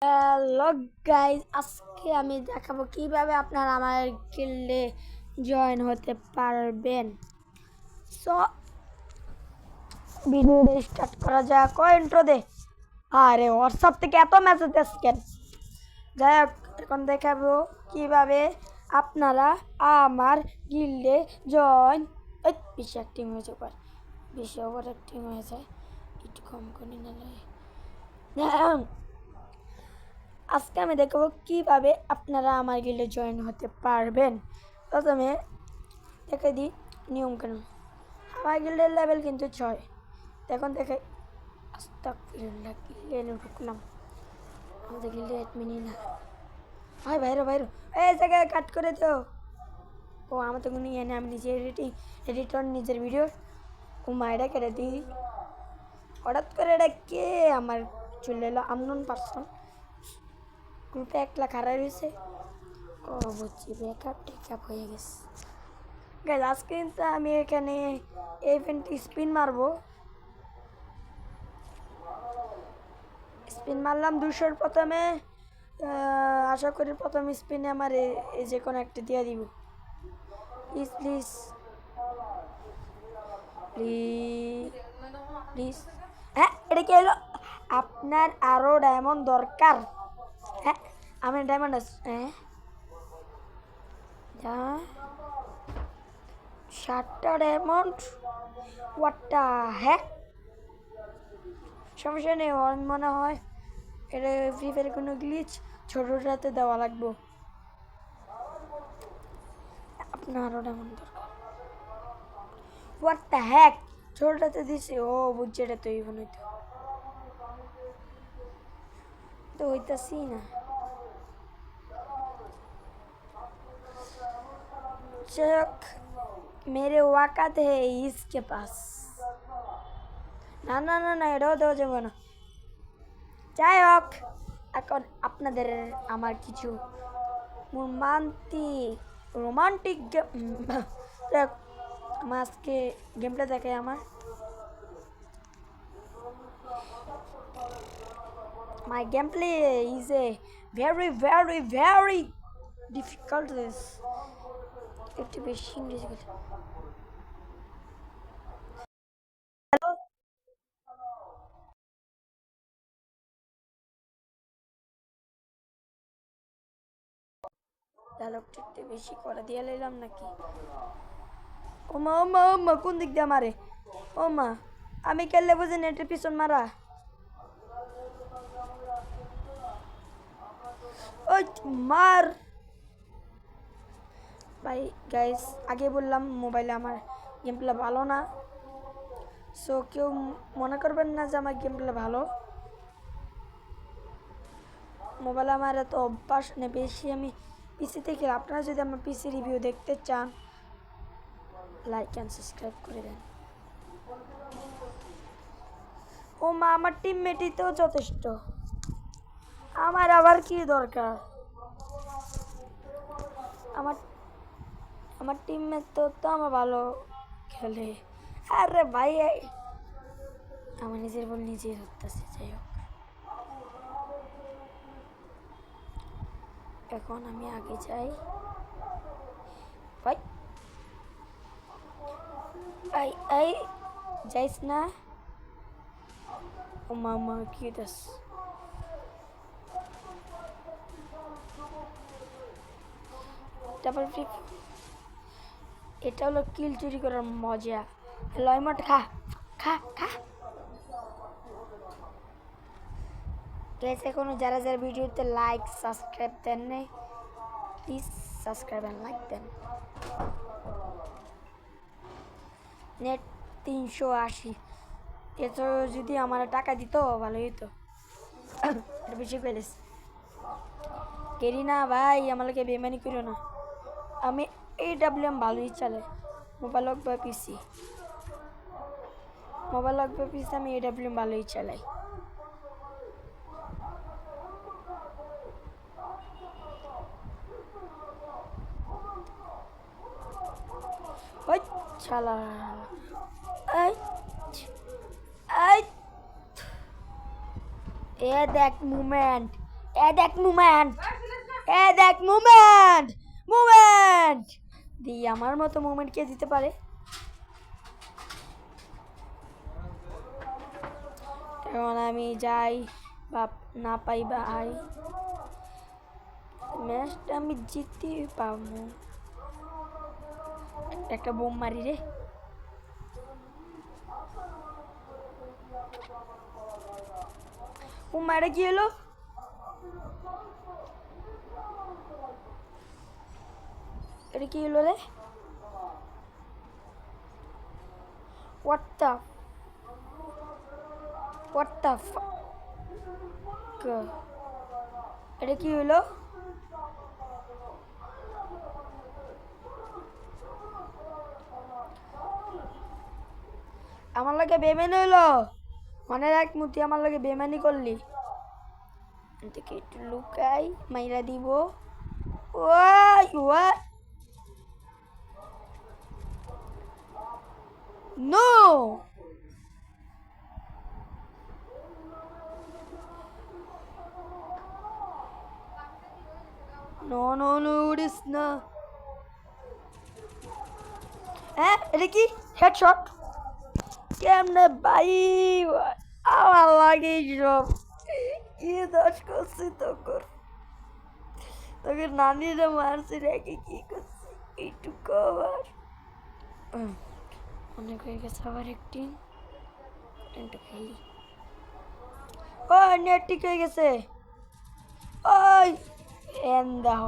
Hello guys, আজকে আমি দেখাবো কিভাবে আপনারা আমার গিল্ডে জয়েন হতে পারবেন। সো ভিডিওটা স্টার্ট করা যাক। ইন্ট্রো দে। আরে হোয়াটসঅ্যাপ থেকে এত মেসেজ আসছেন। যাই হোক, এখন দেখাবো কিভাবে আপনারা আমার গিল্ডে জয়েন। বেশি অ্যাক্টিং হয়েছে, বেশি ওভার অ্যাক্টিং হয়ে যায়, একটু কম করি না। আজকে আমি দেখাবো কিভাবে আপনারা আমার গিল্ডে জয়েন হতে পারবেন। প্রথমে দেখে দিই নিয়ম কেন। আমার গিল্ডের লেভেল কিন্তু 6। এখন দেখে আস্তাগফিরুল্লাহ, গিল্ডে ঢুকলাম। আমাদের গিল্ডে অ্যাডমিনই না। ভাই বাইরো এই জায়গায় কাট করে দাও। ও আমার তো কোনো ইয়ে নেই, আমি নিজে এডিটর নিজের ভিডিও। ও মায়েরা কেটে দিই হঠাৎ করে। এটা কে আমার চলে এলো আননোন পারসন। গ্রুপে একলা খারাপ হয়েছে। ও বুঝছি, টেকআপ হয়ে গেছে। গাইজ, আজকে কিন্তু আমি এখানে ইভেন্টে স্পিন মারবো। স্পিন মারলাম 200-র প্রথমে। আশা করি প্রথম স্পিনে আমার এই যে কোনো একটা দিয়ে দিব। Please please please please. হ্যাঁ, এটা কি হলো? আপনার আরও ডায়মন্ড দরকার? হ্যাঁ, আমি ডায়মন্ড আছে। হ্যাঁ, 7টা ডায়মন্ড। হোয়াটটা হ্যাঁ, সমস্যা নেই। মনে হয় এটা ফ্রি ফায়ার কোনো গ্লিচ, ছোটোটাতে দেওয়া লাগবো। আপনার আরও ডায়মন্ড দরকার? হোয়াটটা হ্যাক, ছোটোটাতে দিছি। ও বুঝছি, এটা তো ইভেন তো হইতাছি না। चक मेरे औकात है इसके पास। না না না না, এটাও দেওয়া যাবে না। যাই হোক, এখন আপনাদের আমার কিছু রোমান্টিক আমার আজকে গেমটা দেখাই। আমার my gameplay is a very difficult. একটু বেশি ইংরেজি কথা। ডায়লগটা একটু বেশি করে দিয়ে লাইলাম নাকি? ওমা কোন দিক দিয়ে মারে? ওমা, আমি খেললে বুঝি নেটের পিছন মারা। ওই মার ভাই। গাইস, আগে বললাম মোবাইলে আমার গেম প্লে ভালো না। সো কেউ মনে করবেন না যে আমার গেম প্লে ভালো। মোবাইলে আমার এত অভ্যাস নেই বেশি, আমি পিসিতে খেলি। আপনারা যদি আমার পিসি রিভিউ দেখতে চান, লাইক অ্যান্ড সাবস্ক্রাইব করে দেন। ও মা, আমার টিমমেটই তো যথেষ্ট, আমার আবার কি দরকার? আমার টিমমেট তো আমার ভালো খেলে। আরে ভাই, আমার নিজের বল নিজেই ধরতেছে। যাই হোক, এখন আমি আগে যাই। ভাই এই যাইস না। ও মামা কি দাস, ডাবল ফ্লিপ। এটা হলো কিল চুরি করার মজা। লয়মট খা খা খা। এখনো যারা ভিডিওতে লাইক সাবস্ক্রাইব দেন নাই, প্লিজ সাবস্ক্রাইব অ্যান্ড লাইক দেন। নেট 380। এতো যদি আমার টাকা দিত ভালোই হতো। এটা বেশি পেলেস কেরি না ভাই, আমাকে বেমানি করিও না। আমি AWM ভালোই চালাই, মোবাইল হোক বা পিসি। আমি AWM ভালোই চালাই। ওই শালা, এই এ দেখ মুভমেন্ট, এ দেখ মুভমেন্ট, এ দেখ মুভমেন্ট, মুভমেন্ট দি আমার মতো মুভমেন্ট কে দিতে পারে? এখন আমি যাই বা না পাই ভাই, ম্যাচটা আমি জিততে পাবো। একটা বোম মারি রে। ও মারা কি হলো? এটা কি হলো রে? What the fuck? এটা কি হলো? আমার লাগে বেমানি হইলো, মনে রাখ মুতি আমার লাগে বেমানি করলি। থেকে একটু লুকাই, মাইরা দিব। ওই what, no no no no উড়িস না। হ্যাঁ এটা কি হেডশট? কেমনে ভাই আমার লাগে সব কি দোষ করছি তোর? তোকে নানিরা মারছি রেখে কি করছি এইটুকু আবার অনেক হয়ে গেছে। আবার একদিন খেলি। ও নেট ঠিক হয়ে গেছে। ওই এন দাও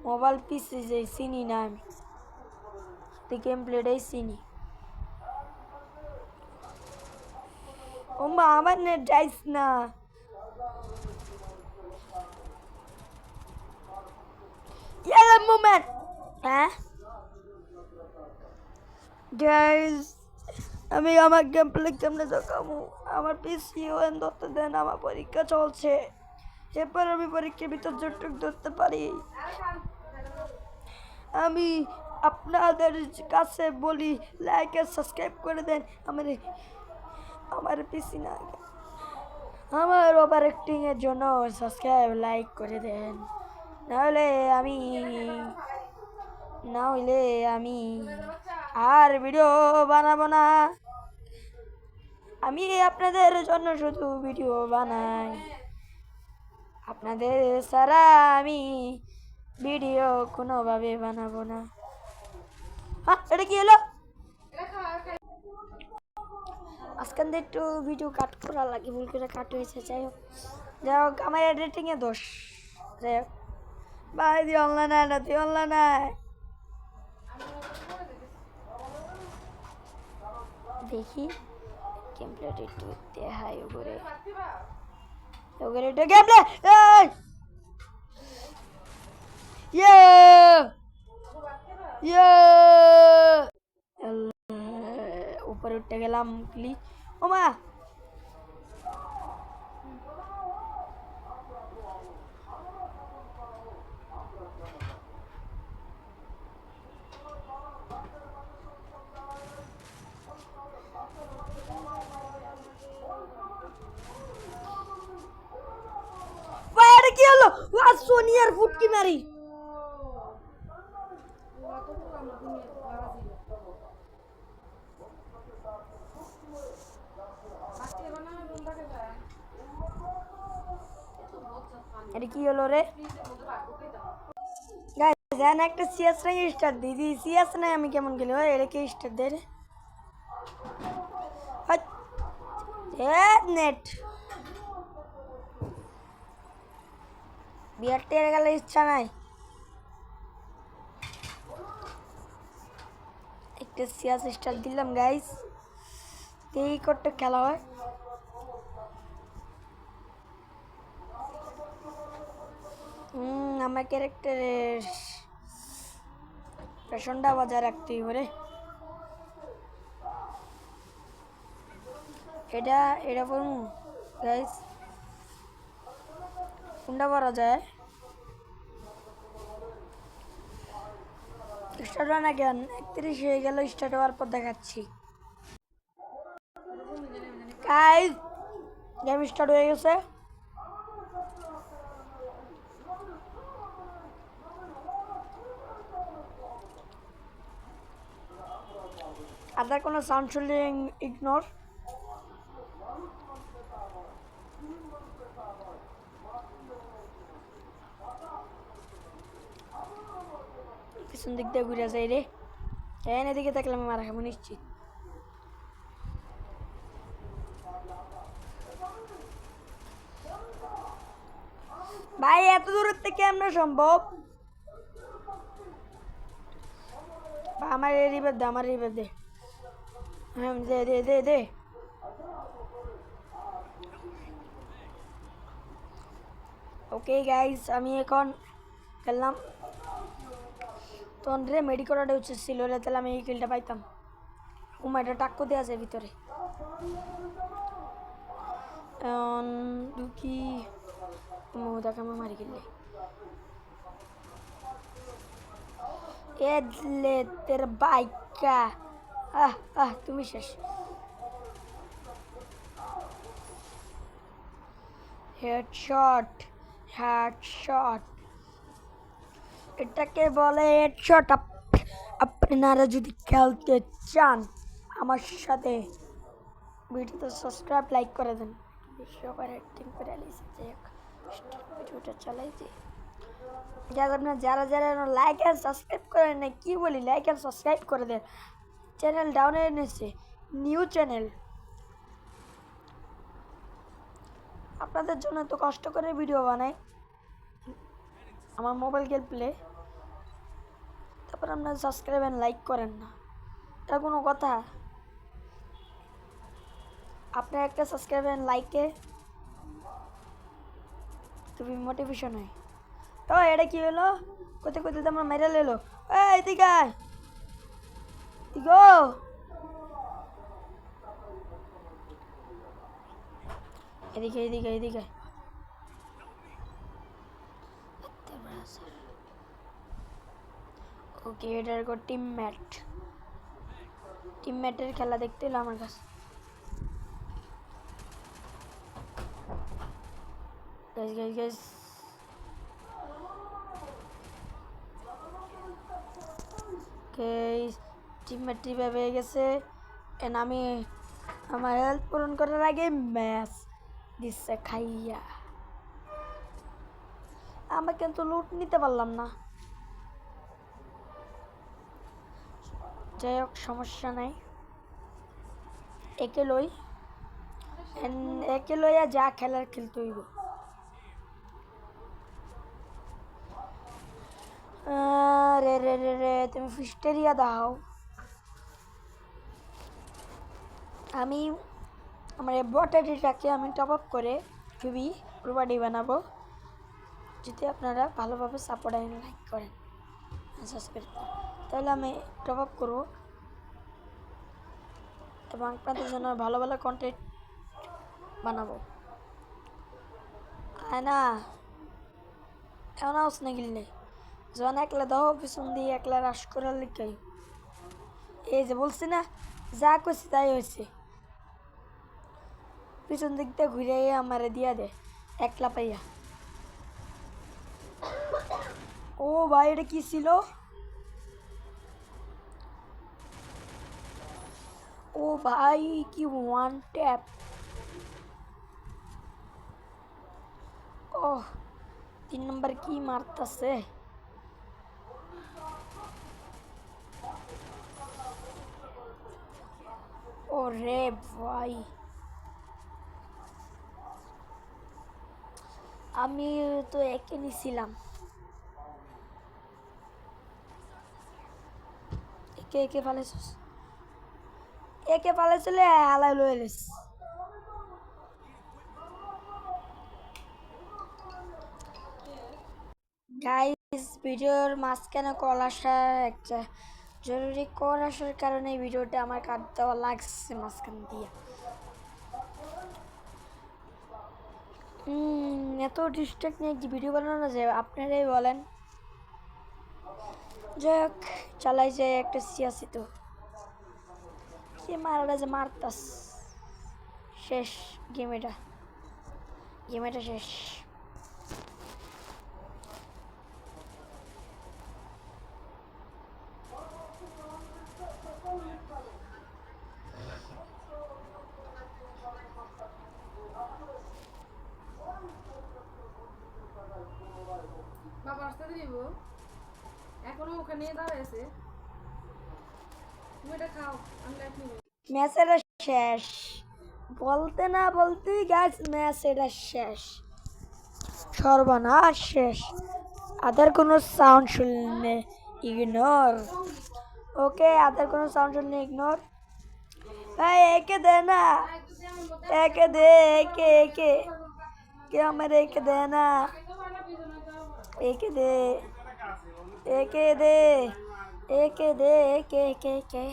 মোবাইল পিসে যে চিনি না আমি, তুই গেম প্লেটাই চিনি। ও মা আমার নেট যাইস না। Yellow moment. হ্যাঁ গাইস আমি আমার গেম প্লে কেমনে দেখাবো? আমার পিসি ওয়েন ধরতে দেন, আমার পরীক্ষা চলছে, এরপর আমি পরীক্ষার ভিতর জটুক ধরতে পারি। আমি আপনাদের কাছে বলি লাইক আর সাবস্ক্রাইব করে দেন। আমার পিসি না, আমার ওভার অ্যাক্টিং এর জন্য সাবস্ক্রাইব লাইক করে দেন, নাহলে আমি আর ভিডিও বানাবো না। আমি আপনাদের জন্য শুধু ভিডিও বানাই, আপনাদের ছাড়া আমি ভিডিও কোনোভাবে বানাবো না। হ্যাঁ এটা কি হলো? আজকাল একটু ভিডিও কাট করা লাগে, ভুল করে কাট হয়েছে। যাই হোক আমার এডিটিংয়ে দোষ। যাই হোক ভাই তুই অনলাইন আয় না, তুই অনলাইন আয়। দেখি গেম প্লেটা একটু দেখাই ওপরে একটু গেম প্লে। উপরে উঠতে গেলাম প্লিজ। ও মা কি হলো? সোনিয়ার ফুটকি মারি। এটা কি হলো রে? গাইস জান একটা সিএস নাই স্টার দিদি, সিএস নাই আমি কেমন গেল? এটা কি স্টার দে রে? নেট বিয়ার টেরে গেলে ইচ্ছা নাই। একটা সিএস স্টার দিলাম গাইস, এই করতে খেলা হয়। আমার ক্যারেক্টারের পেছনটা বজায় রাখতেই পারে। এটা পড়মু গাইস, কোনটা পড়া যায়? স্টার্ট হয় না কেন? 31 হয়ে গেল, স্টার্ট হওয়ার পর দেখাচ্ছি। গাইস গেম স্টার্ট হয়ে গেছে। আদার কোনো সাউন্ড শুনলে ইগনোর। পিছন দিক দিয়ে ঘুরে যাই রে, এদিকে থাকলে আমি মারা খাবো নিশ্চিত। ভাই এত দূরের থেকে কেমন সম্ভব? আমার রিভার দে, আমার রিভার দে। হ্যাঁ দে দে দে দে। ওকে গাইস, আমি এখন খেললাম তখন রে মেডিকেলটা উচিত ছিল রে, তাহলে আমি এই কিলটা পাইতাম। এটা টাক্কো দেওয়া যায় ভিতরে। ঢুকি মৌদাকে আমি মারি গেলে এদলে তের বাইকা। তুমি শেষ। হেডশট, হেডশট, এটাকে বলে হেডশট। আপনারা যদি খেলতে চান আমার সাথে ভিডিওতে সাবস্ক্রাইব লাইক করে দেন। সবার অ্যাক্টিং করে ভিডিওটা চালাইছি। আপনার যারা যারা লাইক অ্যান্ড সাবস্ক্রাইব করেন না, কি বলি, লাইক অ্যান্ড সাবস্ক্রাইব করে দেন। চ্যানেল ডাউনে এনেছে, নিউ চ্যানেল। আপনাদের জন্য তো কষ্ট করে ভিডিও বানাই, আমার মোবাইল গেম প্লে, তারপর আপনারা সাবস্ক্রাইব অ্যান্ড লাইক করেন না, এটা কোনো কথা? আপনার একটা সাবস্ক্রাইব অ্যান্ড লাইকে তুমি মোটিভেশন হয়। তো এটা কি হলো? কোথায় কোথায় তো আমার মেরে এলো। এই দিকে গো, এদিকে এদিকে এদিকে। ওকে, এটার টিমমেটের খেলা দেখতে এলো আমার কাছে। গাইস টিমমেট টিপে পেয়ে গেছে। এন্ড আমি আমার হেলথ পূরণ করার আগে ম্যাচ দিচ্ছে খাইয়া। আমরা কিন্তু লুট নিতে পারলাম না। যাই হোক, সমস্যা নাই, একে লইয়া যা খেলার খেলতে হইব। রে রে রে রে, তুমি ফিস্টেরিয়া দাও। আমি আমার বটারিটাকে আমি টপ আপ করে খুবই প্রোবাডি বানাবো। যদি আপনারা ভালোভাবে সাপোর্ট অ্যান্ড লাইক করেন, সাবস্ক্রাইব করেন, তাহলে আমি টপ আপ করবো এবং আপনাদের জন্য ভালো ভালো কন্টেন্ট বানাবো। না এমন আওস না গিললে যখন একলা দাও পিছন দিয়ে একলা রাস করার লিখাই। এই যে বলছি না, যা করছি তাই হয়েছে। পিছন দিক দিয়ে ঘুরে আমারে দিয়া দে একলা পাইয়া। ও ভাই, এটা কি ছিল? ও ভাই, কি ওয়ান ট্যাপ! ও 3 নম্বর কি মারতাছে! ও রে ভাই, আমি তো একে নিছিলাম। একে পালাইছিস, একে পালাইছিলে হালাই লইলিস। গাইস, ভিডিওর মাঝখানে কল আসা একটা জরুরি কল আসার কারণে ভিডিওটা আমার কাট দেওয়া লাগছে মাঝখান দিয়ে। এত ডিস্ট্রাক্ট নিয়ে কি ভিডিও বানানো যায় আপনারাই বলেন। যাই হোক, চালাই যায় একটা সিয়াসি তো কি মারাটা যে মারতাস। শেষ গেম এটা শেষ। এখনো ওখানে দাঁড়ায় আছে। তুমি এটা খাও, আমি লাইট নিব। ম্যাচের শেষ বলতে না বলতেই গাইস ম্যাচের শেষ, সর্বনাশ শেষ। আদার কোনো সাউন্ড শুনলে ইগনোর। ওকে, আদার কোনো সাউন্ড শুনলে ইগনোর। ভাই একে দে না, একে দে, একে একে কে আমার একে দে না, একে দে, একে দে, একে দে, একে একে একে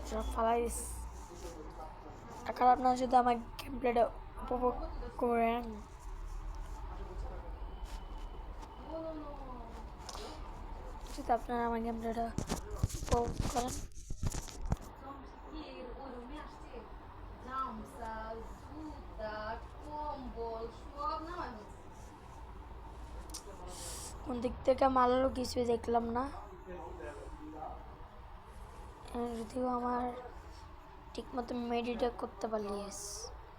সব ফালাই দিস। এখন আপনারা যদি আমার গেম প্লেটা উপভোগ করেন, যদি আপনারা আমার গেম প্লেটা উপভোগ করেন, কোন দিক থেকে মারলো কিছুই দেখলাম না। যদিও আমার ঠিক মতো মেডিটেট করতে পারলি।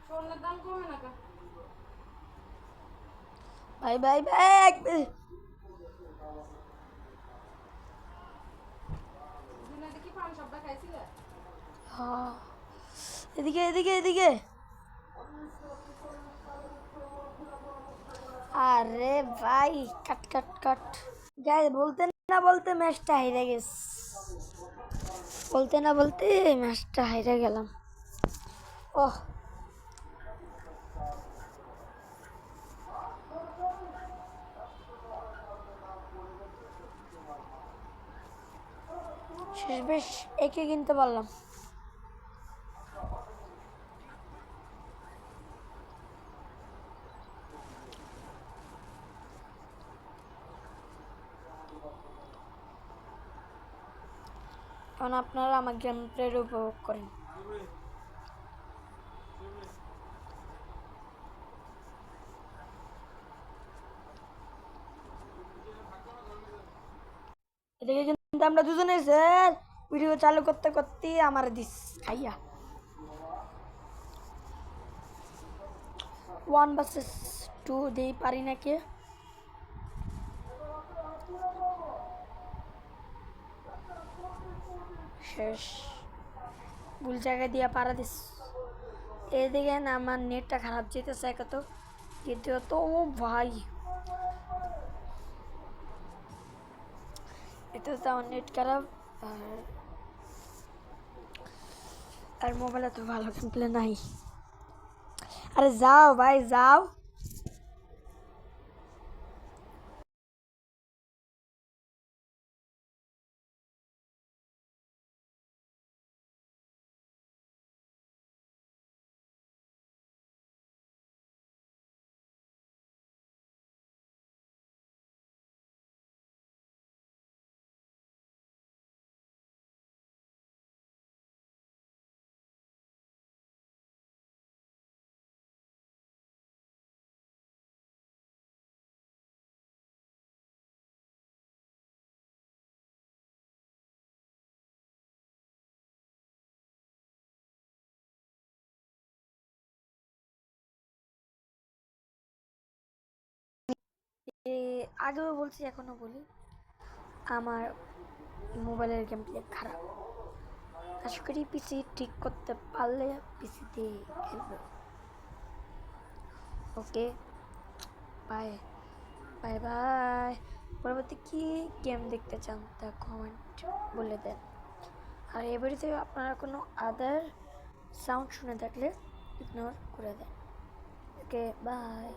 স্বর্ণের দাম কমে না কা? ভাই ভাই ভাই দিনে দেখি পান সবটা খাইছিলে? হ্যাঁ, এদিকে এদিকে এদিকে। আরে ভাই কাট কাট কাট। গাইস বলতে না বলতে ম্যাচটা হেরে গেছে, বলতে না বলতে ম্যাচটা হেরে গেলাম। ওহ, শেষ বেশ একে কিনতে পারলাম। এখন আপনারা আমার গেম প্লের উপভোগ করেন। এদিকে কিন্তু আমরা দুজনে স্যার ভিডিও চালু করতে করতে আমার দিস খাইয়া 1 vs 2 দিই পারি নাকি। শেষ, ভুল জায়গায় দিয়ে পারা দিস। এদিকে না আমার নেটটা খারাপ যেতেছে একে তো, দ্বিতীয়ত ও ভাই এটা তো আমার নেট খারাপ, আর মোবাইলে তো ভালো গেম প্লে নাই। আরে যাও ভাই যাও। আগেও বলছি এখনো বলি, আমার মোবাইলের গেম প্লে খারাপ। আশা করি পিসি ঠিক করতে পারলে পিসিতে খেলবো। Okay bye bye bye. পরবর্তী কি গেম দেখতে চান তা কমেন্ট বলে দেন। আর এবারে আপনারা কোনো আদার সাউন্ড শুনে থাকলে ইগনোর করে দেন। Okay bye.